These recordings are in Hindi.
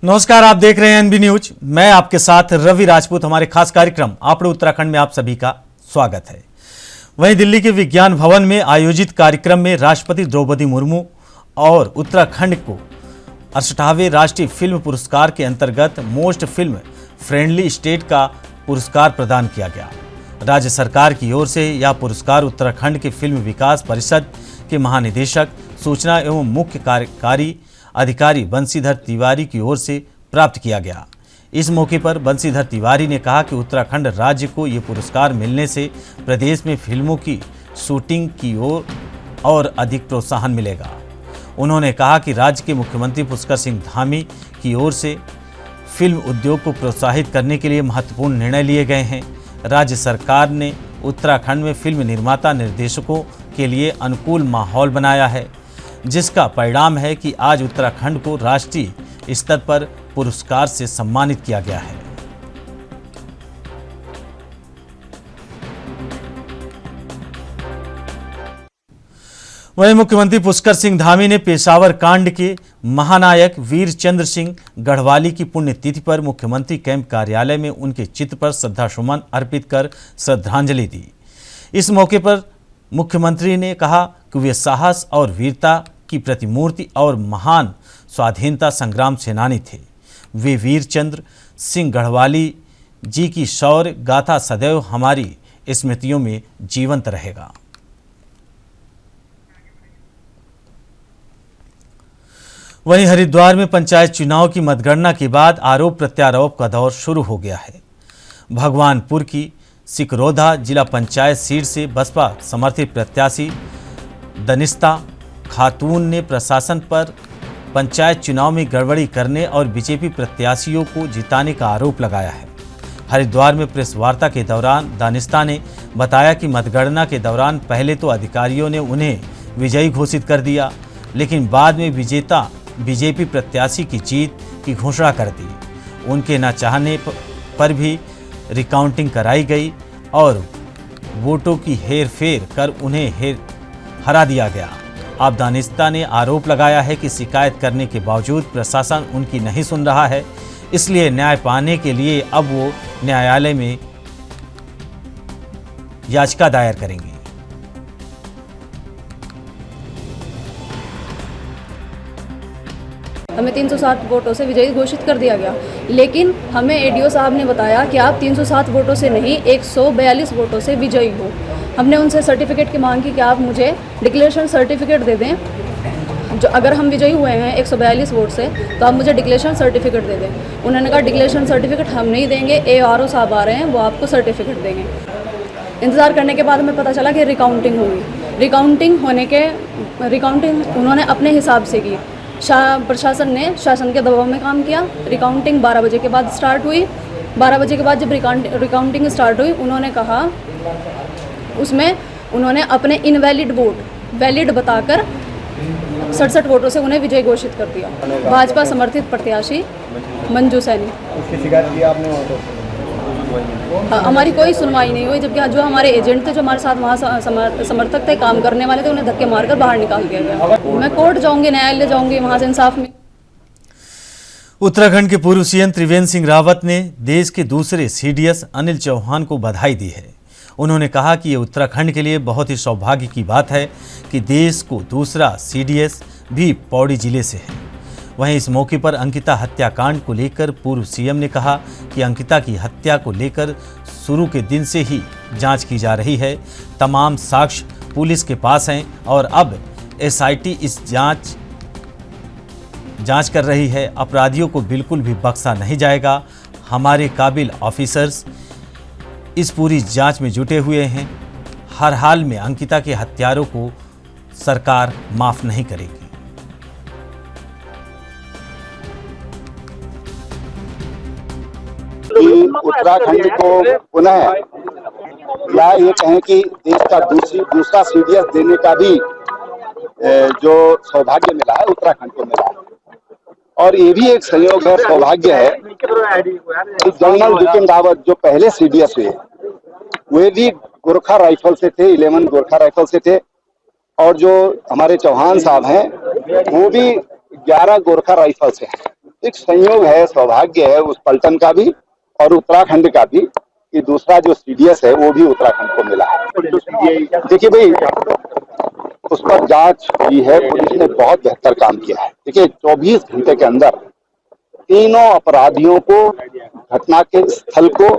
नमस्कार, आप देख रहे हैं एनबी न्यूज। मैं आपके साथ रवि राजपूत। हमारे खास कार्यक्रम आपड़े उत्तराखंड में आप सभी का स्वागत है। वहीं दिल्ली के विज्ञान भवन में आयोजित कार्यक्रम में राष्ट्रपति द्रौपदी मुर्मू और उत्तराखंड को 68वें राष्ट्रीय फिल्म पुरस्कार के अंतर्गत मोस्ट फिल्म फ्रेंडली स्टेट का पुरस्कार प्रदान किया गया। राज्य सरकार की ओर से यह पुरस्कार उत्तराखंड के फिल्म विकास परिषद के महानिदेशक सूचना एवं मुख्य कार्यकारी अधिकारी बंशीधर तिवारी की ओर से प्राप्त किया गया। इस मौके पर बंशीधर तिवारी ने कहा कि उत्तराखंड राज्य को ये पुरस्कार मिलने से प्रदेश में फिल्मों की शूटिंग की ओर और अधिक प्रोत्साहन मिलेगा। उन्होंने कहा कि राज्य के मुख्यमंत्री पुष्कर सिंह धामी की ओर से फिल्म उद्योग को प्रोत्साहित करने के लिए महत्वपूर्ण निर्णय लिए गए हैं। राज्य सरकार ने उत्तराखंड में फिल्म निर्माता निर्देशकों के लिए अनुकूल माहौल बनाया है, जिसका परिणाम है कि आज उत्तराखंड को राष्ट्रीय स्तर पर पुरस्कार से सम्मानित किया गया है। वहीं मुख्यमंत्री पुष्कर सिंह धामी ने पेशावर कांड के महानायक वीर चंद्र सिंह गढ़वाली की पुण्यतिथि पर मुख्यमंत्री कैंप कार्यालय में उनके चित्र पर श्रद्धासुमन अर्पित कर श्रद्धांजलि दी। इस मौके पर मुख्यमंत्री ने कहा कि वे साहस और वीरता की प्रतिमूर्ति और महान स्वाधीनता संग्राम सेनानी थे। वे वीर चंद्र सिंह गढ़वाली जी की शौर्य गाथा सदैव हमारी स्मृतियों में जीवंत रहेगा। वहीं हरिद्वार में पंचायत चुनाव की मतगणना के बाद आरोप प्रत्यारोप का दौर शुरू हो गया है। भगवानपुर की सिकरोधा जिला पंचायत सीट से बसपा समर्थित प्रत्याशी दनिस्ता खातून ने प्रशासन पर पंचायत चुनाव में गड़बड़ी करने और बीजेपी प्रत्याशियों को जिताने का आरोप लगाया है। हरिद्वार में प्रेस वार्ता के दौरान दानिस्ता ने बताया कि मतगणना के दौरान पहले तो अधिकारियों ने उन्हें विजयी घोषित कर दिया, लेकिन बाद में विजेता बीजेपी प्रत्याशी की जीत की घोषणा कर दी। उनके न चाहने पर भी रिकाउंटिंग कराई गई और वोटों की हेरफेर कर उन्हें हरा दिया गया। अब दानिस्ता ने आरोप लगाया है कि शिकायत करने के बावजूद प्रशासन उनकी नहीं सुन रहा है, इसलिए न्याय पाने के लिए अब वो न्यायालय में याचिका दायर करेंगे। हमें 307 वोटों से विजयी घोषित कर दिया गया, लेकिन हमें एडीओ साहब ने बताया कि आप 307 वोटों से नहीं 142 वोटों से विजयी हो। हमने उनसे सर्टिफिकेट की मांग की कि आप मुझे डिक्लेरेशन सर्टिफिकेट दे दें, जो अगर हम विजयी हुए हैं 142 वोट से तो आप मुझे डिक्लेरेशन सर्टिफिकेट दे दें। उन्होंने कहा डिक्लेरेशन सर्टिफिकेट हम नहीं देंगे, ARO साहब आ रहे हैं, वो आपको सर्टिफिकेट देंगे। इंतज़ार करने के बाद हमें पता चला कि रिकाउंटिंग हुई। रिकाउंटिंग उन्होंने अपने हिसाब से की। प्रशासन ने शासन के दबाव में काम किया। रिकाउंटिंग 12 बजे के बाद स्टार्ट हुई। 12 बजे के बाद जब रिकाउंटिंग स्टार्ट हुई, उन्होंने कहा उसमें उन्होंने अपने इनवैलिड वोट वैलिड बताकर 67 वोटों से उन्हें विजय घोषित कर दिया। भाजपा समर्थित प्रत्याशी मंजू सैनी। उसकी शिकायत की आपने वहाँ तो? हमारी कोई सुनवाई नहीं हुई, जबकि जो हमारे एजेंट थे, जो हमारे साथ वहाँ समर्थक थे, काम करने वाले थे, उन्हें धक्के मारकर बाहर निकाल दिया गया। मैं कोर्ट जाऊंगी, न्यायालय जाऊंगी, वहाँ से इंसाफ में। उत्तराखंड के पूर्व सीएम त्रिवेंद्र सिंह रावत ने देश के दूसरे CDS अनिल चौहान को बधाई दी है। उन्होंने कहा कि ये उत्तराखंड के लिए बहुत ही सौभाग्य की बात है कि देश को दूसरा CDS भी पौड़ी जिले से है। वहीं इस मौके पर अंकिता हत्याकांड को लेकर पूर्व सीएम ने कहा कि अंकिता की हत्या को लेकर शुरू के दिन से ही जांच की जा रही है। तमाम साक्ष्य पुलिस के पास हैं और अब SIT इस जांच कर रही है। अपराधियों को बिल्कुल भी बख्शा नहीं जाएगा। हमारे काबिल ऑफिसर्स इस पूरी जांच में जुटे हुए हैं। हर हाल में अंकिता के हत्यारों को सरकार माफ नहीं करेगी। उत्तराखंड को पुनः या ये कहें कि देश का दूसरा CDS देने का भी जो सौभाग्य मिला है उत्तराखंड को मिला है। और ये भी एक संयोग है, सौभाग्य है कि जनरल बिपिन रावत जो पहले CDS हुए वे भी गोरखा राइफल से थे, 11 गोरखा राइफल से थे। और जो हमारे चौहान साहब हैं वो भी 11 गोरखा राइफल से हैं। एक संयोग है, सौभाग्य है उस पलटन का भी और उत्तराखंड का भी कि दूसरा जो सीडीएस है वो भी उत्तराखंड को मिला है। देखिए भाई, उस पर जांच हुई है, पुलिस ने बहुत बेहतर काम किया है। देखिए 24 घंटे के अंदर तीनों अपराधियों को, घटना के स्थल को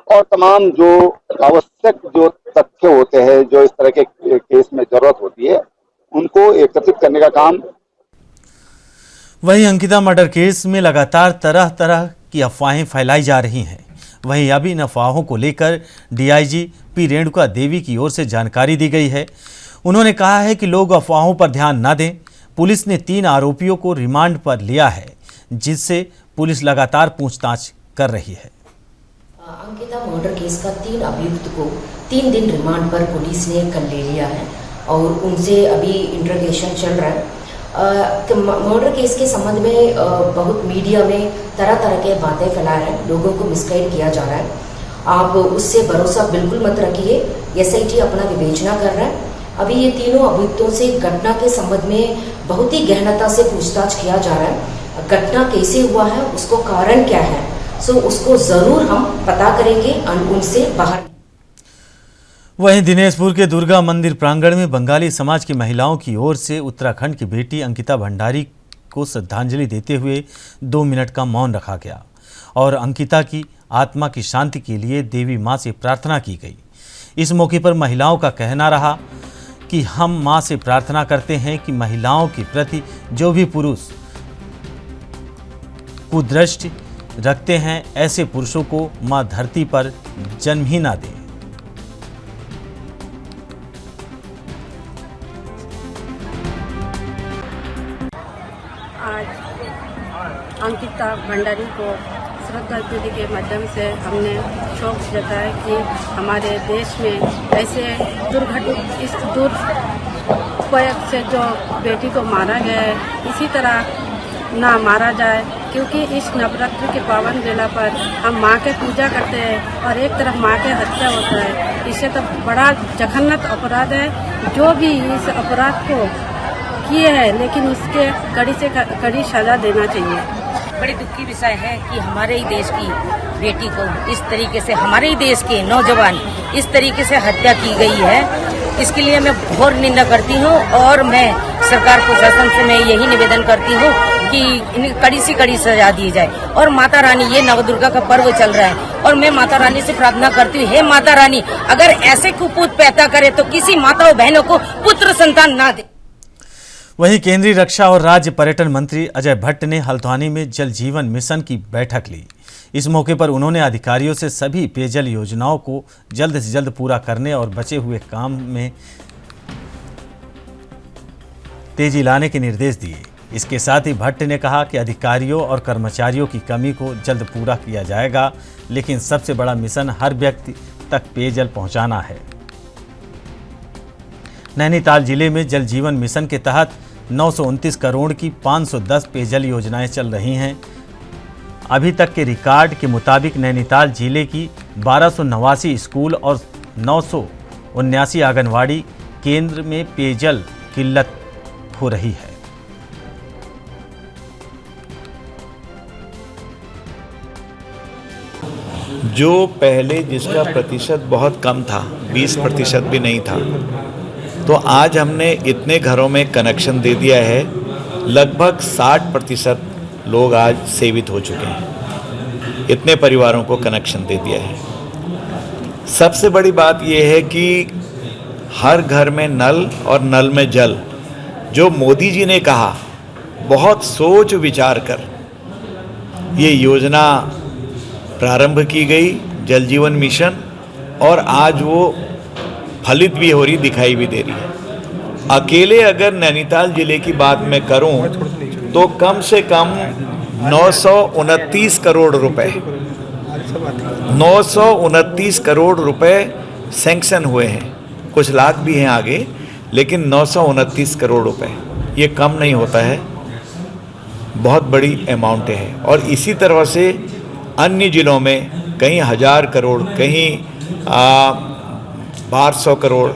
और तमाम जो आवश्यक जो तथ्य होते हैं जो इस तरह के केस में जरूरत होती है उनको एकत्रित करने का काम। वहीं अंकिता मर्डर केस में लगातार तरह तरह की अफवाहें फैलाई जा रही हैं। वहीं अभी इन अफवाहों को लेकर डीआईजी पी रेणुका देवी की ओर से जानकारी दी गई है। उन्होंने कहा है कि लोग अफवाहों पर ध्यान न दें। पुलिस ने 3 आरोपियों को रिमांड पर लिया है, जिससे पुलिस लगातार पूछताछ कर रही है। अंकिता मर्डर केस का 3 अभियुक्त को 3 दिन रिमांड पर पुलिस ने कल ले लिया है और उनसे अभी इंटरोगेशन चल रहा है। मर्डर केस के संबंध में बहुत मीडिया में तरह तरह के बातें फैला रहे हैं, लोगों को मिसगाइड किया जा रहा है। आप उससे भरोसा बिल्कुल मत रखिए। एसआईटी अपना विवेचना कर रहा है। अभी ये तीनों अभियुक्तों से घटना के संबंध में बहुत ही गहनता से पूछताछ किया जा रहा है। घटना कैसे हुआ है, उसको कारण क्या है, सो उसको जरूर हम पता करेंगे और उनसे बाहर। वहीं दिनेशपुर के दुर्गा मंदिर प्रांगण में बंगाली समाज की महिलाओं की ओर से उत्तराखंड की बेटी अंकिता भंडारी को श्रद्धांजलि देते हुए 2 मिनट का मौन रखा गया और अंकिता की आत्मा की शांति के लिए देवी मां से प्रार्थना की गई। इस मौके पर महिलाओं का कहना रहा कि हम मां से प्रार्थना करते हैं कि महिलाओं के प्रति जो भी पुरुष कुदृष्टि रखते हैं, ऐसे पुरुषों को मां धरती पर जन्म ही ना दे। आज अंकिता भंडारी को श्रद्धांजलि के माध्यम से हमने शोक जताया कि हमारे देश में ऐसे इस दुरुपयोग से जो बेटी को मारा गया है, इसी तरह ना मारा जाए, क्योंकि इस नवरात्रि के पावन बेला पर हम माँ के पूजा करते हैं और एक तरफ माँ के हत्या होता है। इससे तो बड़ा जघन्य अपराध है। जो भी इस अपराध को किए हैं, लेकिन उसके कड़ी से कड़ी सजा देना चाहिए। बड़ी दुख की विषय है कि हमारे ही देश की बेटी को इस तरीके से, हमारे ही देश के नौजवान इस तरीके से हत्या की गई है। इसके लिए मैं घोर निंदा करती हूँ और मैं सरकार प्रशासन से मैं यही निवेदन करती हूँ कि इन्हें कड़ी से कड़ी सजा दी जाए। और माता रानी, ये नवदुर्गा का पर्व चल रहा है और मैं माता रानी से प्रार्थना करती हूँ, हे माता रानी, अगर ऐसे कुपूत पैदा करे तो किसी माता और बहनों को पुत्र संतान ना दे। वहीं केंद्रीय रक्षा और राज्य पर्यटन मंत्री अजय भट्ट ने हल्द्वानी में जल जीवन मिशन की बैठक ली। इस मौके पर उन्होंने अधिकारियों से सभी पेयजल योजनाओं को जल्द से जल्द पूरा करने और बचे हुए काम में तेजी लाने के निर्देश दिए। इसके साथ ही भट्ट ने कहा कि अधिकारियों और कर्मचारियों की कमी को जल्द पूरा किया जाएगा, लेकिन सबसे बड़ा मिशन हर व्यक्ति तक पेयजल पहुंचाना है। नैनीताल जिले में जल जीवन मिशन के तहत 929 करोड़ की 510 पेयजल योजनाएं चल रही हैं। अभी तक के रिकॉर्ड के मुताबिक नैनीताल जिले की 1289 स्कूल और 979 आंगनवाड़ी केंद्र में पेयजल किल्लत हो रही है। जो पहले जिसका प्रतिशत बहुत कम था, 20% भी नहीं था, तो आज हमने इतने घरों में कनेक्शन दे दिया है। लगभग 60% लोग आज सेवित हो चुके हैं। इतने परिवारों को कनेक्शन दे दिया है। सबसे बड़ी बात यह है कि हर घर में नल और नल में जल, जो मोदी जी ने कहा, बहुत सोच विचार कर ये योजना प्रारंभ की गई, जल जीवन मिशन, और आज वो फलित भी हो रही, दिखाई भी दे रही है। अकेले अगर नैनीताल जिले की बात मैं करूं तो कम से कम 929 करोड़ रुपए 929 करोड़ रुपए सैंक्शन हुए हैं। कुछ लाख भी हैं आगे, लेकिन 929 करोड़ रुपए ये कम नहीं होता है, बहुत बड़ी अमाउंट है। और इसी तरह से अन्य जिलों में कहीं 1000 करोड़, कहीं 1200 करोड़,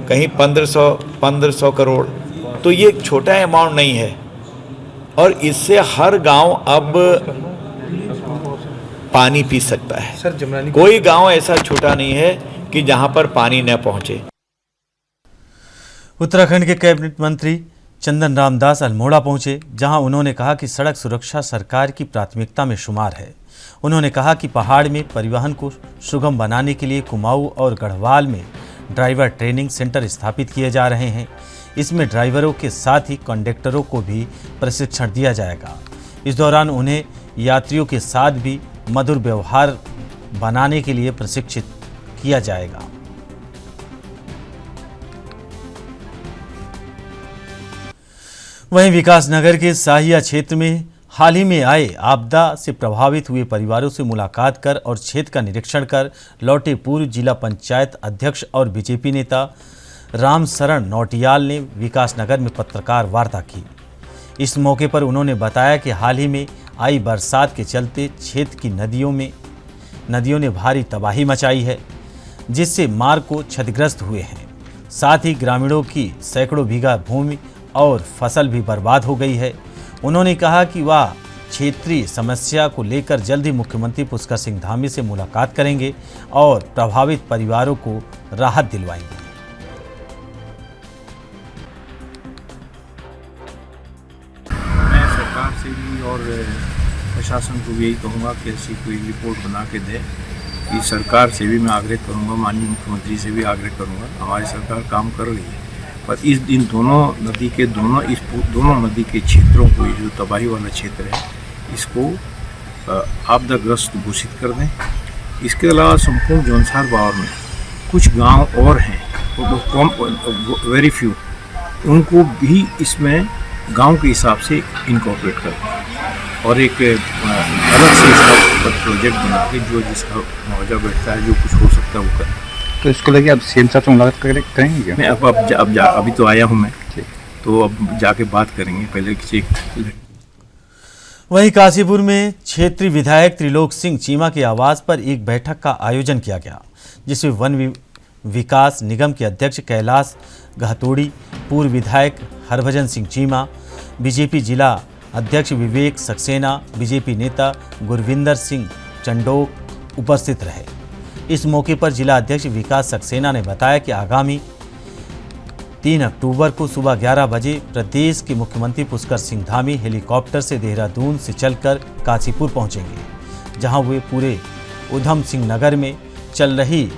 कहीं 1500 करोड़। तो ये एक छोटा अमाउंट नहीं है। और इससे हर गांव अब पानी पी सकता है। कोई गांव ऐसा छोटा नहीं है कि जहां पर पानी न पहुंचे। उत्तराखंड के कैबिनेट मंत्री चंदन रामदास अल्मोड़ा पहुंचे, जहां उन्होंने कहा कि सड़क सुरक्षा सरकार की प्राथमिकता में शुमार है। उन्होंने कहा कि पहाड़ में परिवहन को सुगम बनाने के लिए कुमाऊं और गढ़वाल में ड्राइवर ट्रेनिंग सेंटर स्थापित किए जा रहे हैं। इसमें ड्राइवरों के साथ ही कंडक्टरों को भी प्रशिक्षण दिया जाएगा। इस दौरान उन्हें यात्रियों के साथ भी मधुर व्यवहार बनाने के लिए प्रशिक्षित किया जाएगा। वहीं विकासनगर के साहिया क्षेत्र में हाल ही में आए आपदा से प्रभावित हुए परिवारों से मुलाकात कर और क्षेत्र का निरीक्षण कर लौटे पूर्व जिला पंचायत अध्यक्ष और बीजेपी नेता रामशरण नौटियाल ने विकासनगर में पत्रकार वार्ता की। इस मौके पर उन्होंने बताया कि हाल ही में आई बरसात के चलते क्षेत्र की नदियों ने भारी तबाही मचाई है, जिससे मार्ग को क्षतिग्रस्त हुए हैं। साथ ही ग्रामीणों की सैकड़ों बीघा भूमि और फसल भी बर्बाद हो गई है। उन्होंने कहा कि वह क्षेत्रीय समस्या को लेकर जल्द ही मुख्यमंत्री पुष्कर सिंह धामी से मुलाकात करेंगे और प्रभावित परिवारों को राहत दिलवाएंगे। मैं सरकार से भी और प्रशासन को भी यही कहूँगा कि ऐसी कोई रिपोर्ट बना के दे। कि सरकार से भी मैं आग्रह करूँगा, माननीय मुख्यमंत्री से भी आग्रह करूँगा। हमारी सरकार काम कर रही है, पर इन दोनों नदी के दोनों नदी के क्षेत्रों को, जो तबाही वाला क्षेत्र है, इसको आपदाग्रस्त घोषित कर दें। इसके अलावा संपूर्ण जौनसार बावर में कुछ गांव और हैं, वेरी फ्यू, उनको भी इसमें गांव के हिसाब से इनकॉर्पोरेट कर दें और एक अलग से इसका प्रोजेक्ट बना के जो जिसका मुआवजा बैठता है, जो कुछ हो सकता है वो करें। तो इसको लेके अब सीएम साहब से मुलाकात करेंगे क्या? मैं अभी तो आया हूँ मैं, तो अब जाके बात करेंगे पहले चेक। वहीं काशीपुर में क्षेत्रीय विधायक त्रिलोक सिंह चीमा के आवास पर एक बैठक का आयोजन किया गया, जिसमें वन विकास निगम के अध्यक्ष कैलाश गहतोड़ी, पूर्व विधायक हरभजन सिंह चीमा, बीजेपी जिला अध्यक्ष विवेक सक्सेना, बीजेपी नेता गुरविंदर सिंह चंडोक उपस्थित रहे। इस मौके पर जिला अध्यक्ष विकास सक्सेना ने बताया कि आगामी 3 अक्टूबर को सुबह 11 बजे प्रदेश के मुख्यमंत्री पुष्कर सिंह धामी हेलीकॉप्टर से देहरादून से चलकर काशीपुर पहुंचेंगे, जहां वे पूरे उधम सिंह नगर में चल रही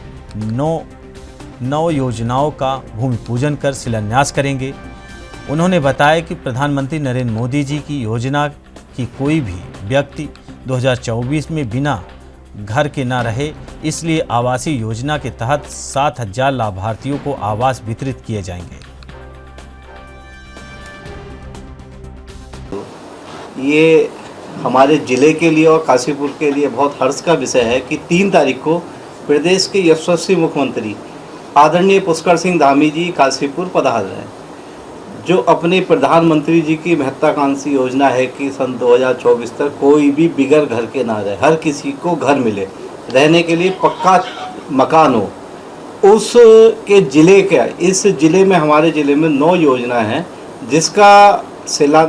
9 योजनाओं का भूमि पूजन कर शिलान्यास करेंगे। उन्होंने बताया कि प्रधानमंत्री नरेंद्र मोदी जी की योजना की कोई भी व्यक्ति 2024 में बिना घर के ना रहे, इसलिए आवासीय योजना के तहत 7,000 लाभार्थियों को आवास वितरित किए जाएंगे। ये हमारे जिले के लिए और काशीपुर के लिए बहुत हर्ष का विषय है कि 3 तारीख को प्रदेश के यशस्वी मुख्यमंत्री आदरणीय पुष्कर सिंह धामी जी काशीपुर पधार रहे हैं, जो अपने प्रधानमंत्री जी की महत्वाकांक्षी योजना है कि सन 2024 तक कोई भी बिगैर घर के ना रहे, हर किसी को घर मिले, रहने के लिए पक्का मकान हो। उसके ज़िले का, इस ज़िले में, हमारे ज़िले में 9 योजना हैं, जिसका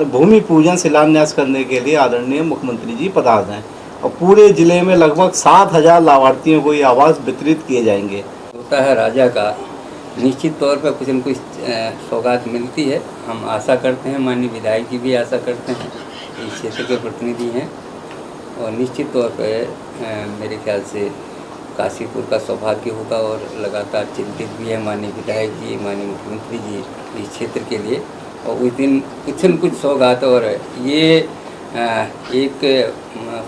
भूमि पूजन शिलान्यास करने के लिए आदरणीय मुख्यमंत्री जी पधार रहे हैं और पूरे ज़िले में लगभग 7,000 लाभार्थियों को ये आवास वितरित किए जाएंगे। होता है राजा का, निश्चित तौर पर कुछ न कुछ सौगात मिलती है। हम आशा करते हैं, माननीय विधायक जी भी आशा करते हैं, इस क्षेत्र के प्रतिनिधि हैं, और निश्चित तौर पर मेरे ख्याल से काशीपुर का सौभाग्य होगा और लगातार चिंतित भी है माननीय विधायक जी, माननीय मुख्यमंत्री जी इस क्षेत्र के लिए, और उस दिन कुछ न कुछ सौगात। और ये एक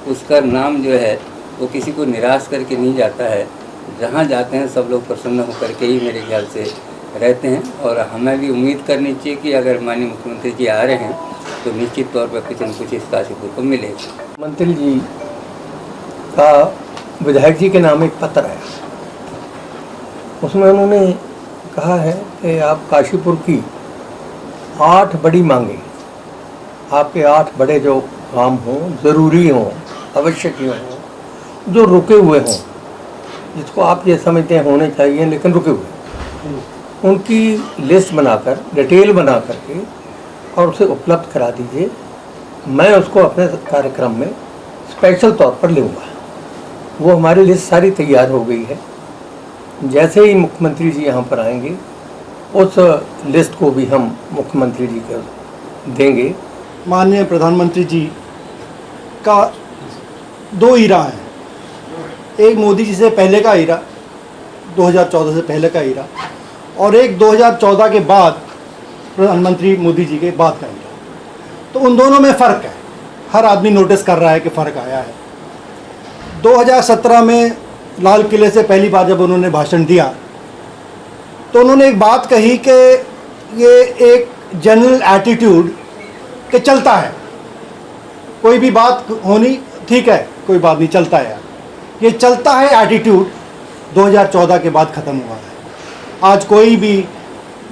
पुष्कर नाम जो है वो किसी को निराश करके नहीं जाता है, जहाँ जाते हैं सब लोग प्रसन्न होकर के ही मेरे ख्याल से रहते हैं। और हमें भी उम्मीद करनी चाहिए कि अगर माननीय मुख्यमंत्री जी आ रहे हैं तो निश्चित तौर पर कुछ न कुछ इस काशीपुर को मिलेगा। मंत्री जी का विधायक जी के नाम एक पत्र है, उसमें उन्होंने कहा है कि आप काशीपुर की 8 बड़ी मांगे, आपके 8 बड़े जो काम हों, ज़रूरी हों, आवश्यक हों, जो रुके हुए हों, जिसको आप ये समझते हैं होने चाहिए लेकिन रुके हुए, उनकी लिस्ट बनाकर, डिटेल बना करके और उसे उपलब्ध करा दीजिए मैं उसको अपने कार्यक्रम में स्पेशल तौर पर लूँगा। वो हमारी लिस्ट सारी तैयार हो गई है। जैसे ही मुख्यमंत्री जी यहाँ पर आएंगे उस लिस्ट को भी हम मुख्यमंत्री जी को देंगे। माननीय प्रधानमंत्री जी का 2 ईरा है, एक मोदी जी से पहले का ईरा, 2014 से पहले का ईरा, और एक 2014 के बाद प्रधानमंत्री मोदी जी के बाद का ईरा। तो उन दोनों में फ़र्क है, हर आदमी नोटिस कर रहा है कि फ़र्क आया है। 2017 में लाल किले से पहली बार जब उन्होंने भाषण दिया तो उन्होंने एक बात कही कि ये एक जनरल एटीट्यूड कि चलता है, कोई भी बात होनी ठीक है, कोई बात नहीं, चलता है। ये चलता है एटीट्यूड 2014 के बाद ख़त्म हुआ है। आज कोई भी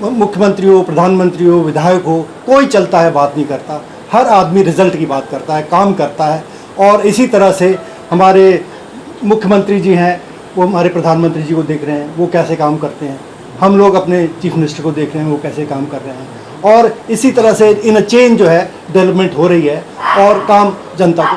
मुख्यमंत्री हो, प्रधानमंत्री हो, विधायक हो, कोई चलता है बात नहीं करता, हर आदमी रिजल्ट की बात करता है, काम करता है। और इसी तरह से हमारे मुख्यमंत्री जी हैं, वो हमारे प्रधानमंत्री जी को देख रहे हैं वो कैसे काम करते हैं, हम लोग अपने चीफ मिनिस्टर को देख रहे हैं वो कैसे काम कर रहे हैं, और इसी तरह से इन अ चेन जो है डेवलपमेंट हो रही है और काम जनता को।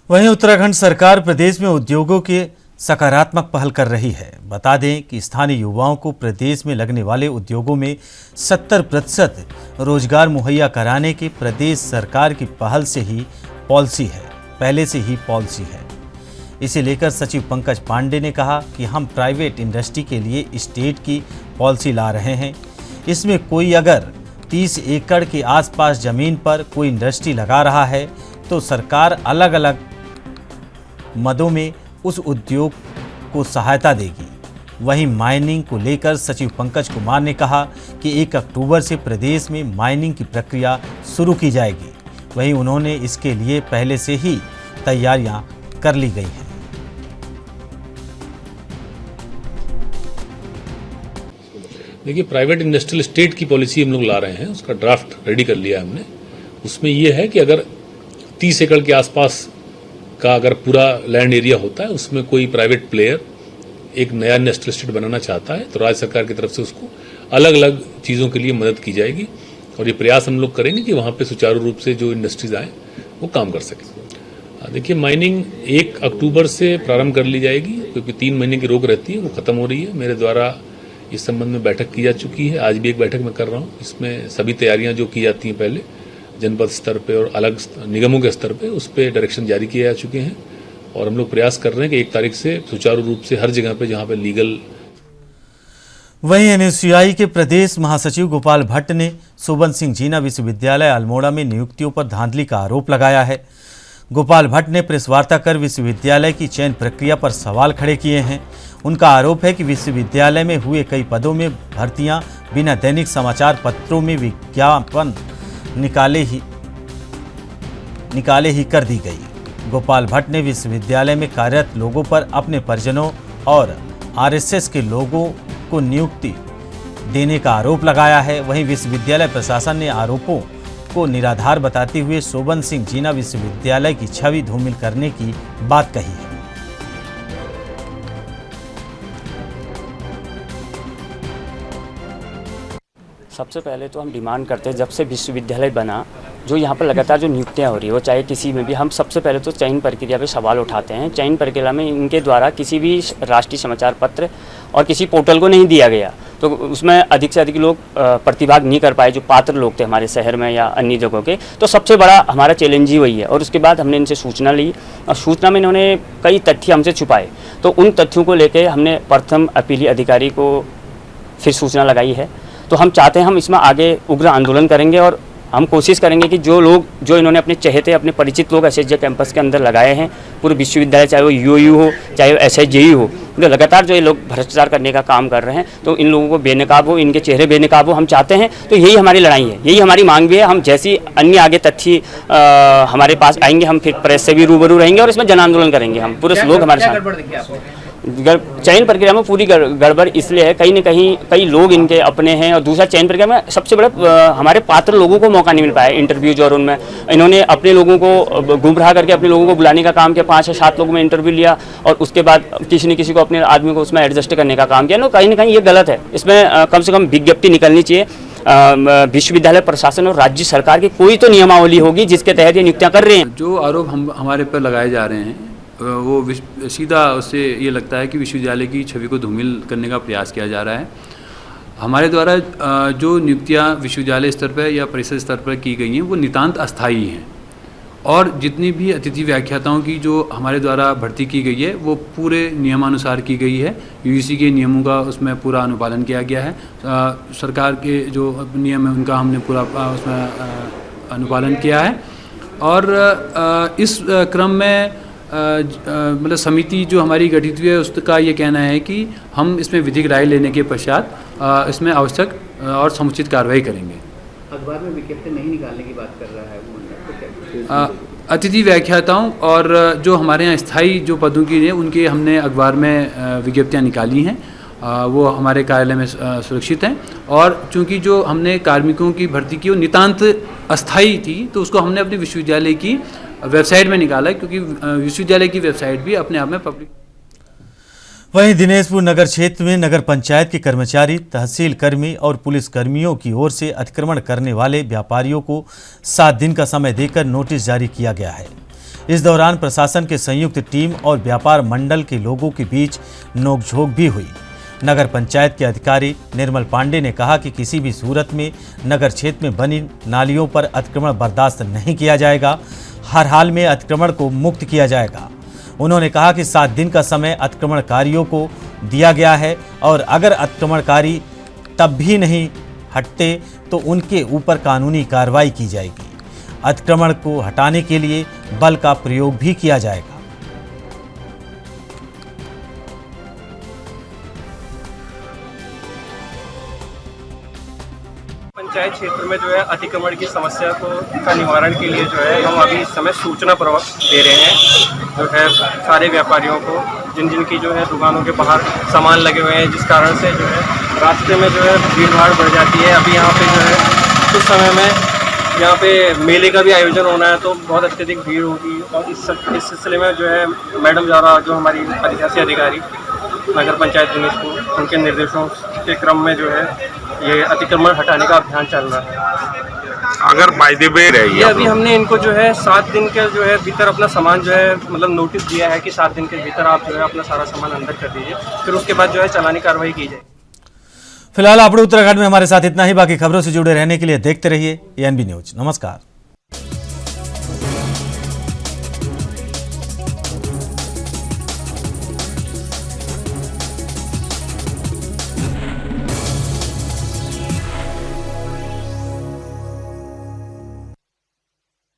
वहीं उत्तराखंड सरकार प्रदेश में उद्योगों के सकारात्मक पहल कर रही है। बता दें कि स्थानीय युवाओं को प्रदेश में लगने वाले उद्योगों में 70% रोजगार मुहैया कराने की प्रदेश सरकार की पहल से ही पॉलिसी है, पहले से ही पॉलिसी है। इसे लेकर सचिव पंकज पांडे ने कहा कि हम प्राइवेट इंडस्ट्री के लिए स्टेट की पॉलिसी ला रहे हैं। इसमें कोई अगर 30 एकड़ के आसपास ज़मीन पर कोई इंडस्ट्री लगा रहा है तो सरकार अलग अलग मदों में उस उद्योग को सहायता देगी। वहीं माइनिंग को लेकर सचिव पंकज कुमार ने कहा कि 1 अक्टूबर से प्रदेश में माइनिंग की प्रक्रिया शुरू की जाएगी। वहीं उन्होंने इसके लिए पहले से ही तैयारियां कर ली गई हैं। देखिए, प्राइवेट इंडस्ट्रियल स्टेट की पॉलिसी हम लोग ला रहे हैं, उसका ड्राफ्ट रेडी कर लिया हमने। उसमें यह है कि अगर 30 एकड़ के आसपास का अगर पूरा लैंड एरिया होता है, उसमें कोई प्राइवेट प्लेयर एक नया इंडस्ट्रियल स्टेट बनाना चाहता है तो राज्य सरकार की तरफ से उसको अलग अलग चीज़ों के लिए मदद की जाएगी और ये प्रयास हम लोग करेंगे कि वहाँ पे सुचारू रूप से जो इंडस्ट्रीज आए वो काम कर सकें। देखिए, माइनिंग 1 अक्टूबर से प्रारंभ कर ली जाएगी क्योंकि 3 महीने की रोक रहती है, वो खत्म हो रही है। मेरे द्वारा इस संबंध में बैठक की जा चुकी है, आज भी एक बैठक मैं कर रहा हूँ। इसमें सभी तैयारियाँ जो की जाती हैं पहले जनपद स्तर पे और अलग निगमों के स्तर पे, उस पर डायरेक्शन जारी किए जा चुके हैं और हम लोग प्रयास कर रहे हैं कि 1 तारीख से सुचारू रूप से हर जगह पे जहाँ पे लीगल। वहीं एनएसयूआई के प्रदेश महासचिव गोपाल भट्ट ने शोभन सिंह जीना विश्वविद्यालय अल्मोड़ा में नियुक्तियों पर धांधली का आरोप लगाया है। गोपाल भट्ट ने प्रेस वार्ता कर विश्वविद्यालय की चयन प्रक्रिया पर सवाल खड़े किए हैं। उनका आरोप है कि विश्वविद्यालय में हुए कई पदों में भर्तियां बिना दैनिक समाचार पत्रों में विज्ञापन निकाले ही कर दी गई। गोपाल भट्ट ने विश्वविद्यालय में कार्यरत लोगों पर अपने परिजनों और आरएसएस के लोगों को नियुक्ति देने का आरोप लगाया है। वहीं विश्वविद्यालय प्रशासन ने आरोपों को निराधार बताते हुए शोभन सिंह जीना विश्वविद्यालय की छवि धूमिल करने की बात कही है। सबसे पहले तो हम डिमांड करते हैं, जब से विश्वविद्यालय बना, जो यहाँ पर लगातार जो नियुक्तियाँ हो रही है वो चाहे किसी में भी, हम सबसे पहले तो चयन प्रक्रिया पे सवाल उठाते हैं। चयन प्रक्रिया में इनके द्वारा किसी भी राष्ट्रीय समाचार पत्र और किसी पोर्टल को नहीं दिया गया, तो उसमें अधिक से अधिक लोग प्रतिभाग नहीं कर पाए जो पात्र लोग थे हमारे शहर में या अन्य जगहों के। तो सबसे बड़ा हमारा चैलेंज ही वही है। और उसके बाद हमने इनसे सूचना ली और सूचना में इन्होंने कई तथ्य हमसे छुपाए, तो उन तथ्यों को लेकर हमने प्रथम अपीली अधिकारी को फिर सूचना लगाई है। तो हम चाहते हैं हम इसमें आगे उग्र आंदोलन करेंगे और हम कोशिश करेंगे कि जो लोग, जो इन्होंने अपने चहेते, अपने परिचित लोग एसएसजे कैंपस के अंदर लगाए हैं पूरे विश्वविद्यालय, चाहे वो यूयू हो चाहे वो एसएसजेयू हो, जो लगातार जो ये लोग भ्रष्टाचार करने का काम कर रहे हैं, तो इन लोगों को बेनकाब हो, इनके चेहरे बेनकाब हो, हम चाहते हैं। तो यही हमारी लड़ाई है, यही हमारी मांग भी है। हम जैसी अन्य आगे तथ्य हमारे पास आएंगे, हम फिर प्रेस से भी रूबरू रहेंगे और इसमें जन आंदोलन करेंगे। हम पूरे लोग हमारे साथ। चयन प्रक्रिया में पूरी गड़बड़ इसलिए है, कहीं न कहीं कई लोग इनके अपने हैं, और दूसरा चयन प्रक्रिया में सबसे बड़ा हमारे पात्र लोगों को मौका नहीं मिल पाया इंटरव्यूज, और उनमें इन्होंने अपने लोगों को गुमराह करके अपने लोगों को बुलाने का काम किया। 5 या 7 लोगों में इंटरव्यू लिया और उसके बाद किसी न किसी को अपने आदमी को उसमें एडजस्ट करने का काम किया। कहीं ना कहीं ये गलत है। इसमें कम से कम विज्ञप्ति निकलनी चाहिए। विश्वविद्यालय प्रशासन और राज्य सरकार की कोई तो नियमावली होगी जिसके तहत ये नियुक्तियां कर रहे हैं। जो आरोप हमारे पर लगाए जा रहे हैं वो सीधा उससे ये लगता है कि विश्वविद्यालय की छवि को धूमिल करने का प्रयास किया जा रहा है। हमारे द्वारा जो नियुक्तियां विश्वविद्यालय स्तर पर या परिषद स्तर पर की गई हैं वो नितांत अस्थायी हैं और जितनी भी अतिथि व्याख्याताओं की जो हमारे द्वारा भर्ती की गई है वो पूरे नियमानुसार की गई है। यूजीसी के नियमों का उसमें पूरा अनुपालन किया गया है। सरकार के जो नियम है उनका हमने पूरा उसमें अनुपालन किया है और इस क्रम में मतलब समिति जो हमारी गठित हुई है उसका ये कहना है कि हम इसमें विधिक राय लेने के पश्चात इसमें आवश्यक और समुचित कार्रवाई करेंगे। अखबार में विज्ञप्ति नहीं निकालने की बात कर रहा है अतिथि व्याख्याताओं और जो हमारे यहाँ स्थायी जो पदों की हैं उनके हमने अखबार में विज्ञप्तियाँ निकाली हैं। वो हमारे कार्यालय में सुरक्षित हैं और चूंकि जो हमने कार्मिकों की भर्ती की वो नितांत अस्थायी थी तो उसको हमने अपने विश्वविद्यालय की वेबसाइट में निकाला क्योंकि विश्वविद्यालय की वेबसाइट भी अपने आप में पब्लिक। वहीं दिनेशपुर नगर क्षेत्र में नगर पंचायत के कर्मचारी, तहसील कर्मी और पुलिस कर्मियों की ओर से अतिक्रमण करने वाले व्यापारियों को 7 दिन का समय देकर नोटिस जारी किया गया है। इस दौरान प्रशासन के संयुक्त टीम और व्यापार मंडल के लोगों के बीच नोकझोंक भी हुई। नगर पंचायत के अधिकारी निर्मल पांडे ने कहा कि किसी भी सूरत में नगर क्षेत्र में बनी नालियों पर अतिक्रमण बर्दाश्त नहीं किया जाएगा। हर हाल में अतिक्रमण को मुक्त किया जाएगा। उन्होंने कहा कि 7 दिन का समय अतिक्रमणकारियों को दिया गया है और अगर अतिक्रमणकारी तब भी नहीं हटते तो उनके ऊपर कानूनी कार्रवाई की जाएगी। अतिक्रमण को हटाने के लिए बल का प्रयोग भी किया जाएगा। पंचायत क्षेत्र में जो है अतिक्रमण की समस्या का निवारण के लिए जो है हम अभी इस समय सूचना दे रहे हैं जो है सारे व्यापारियों को जिन जिन की जो है दुकानों के बाहर सामान लगे हुए हैं जिस कारण से जो है रास्ते में जो है भीड़ भाड़ बढ़ जाती है। अभी यहाँ पे जो है कुछ समय में यहाँ पे मेले का भी आयोजन होना है तो बहुत अत्यधिक भीड़ होगी और इस सिलसिले में जो है मैडम द्वारा जो हमारी अधिशासी अधिकारी नगर पंचायत दिनेशपुर उनके निर्देशों के क्रम में जो है ये अतिक्रमण हटाने का अभियान चल रहा है। अगर बाय द वे ये अभी हमने इनको जो है 7 दिन के जो है भीतर अपना सामान जो है मतलब नोटिस दिया है कि 7 दिन के भीतर आप जो है अपना सारा सामान अंदर कर दीजिए, फिर उसके बाद जो है चालानी कार्रवाई की जाए। फिलहाल आप उत्तराखंड में हमारे साथ इतना ही। बाकी खबरों से जुड़े रहने के लिए देखते रहिए एएनबी न्यूज। नमस्कार।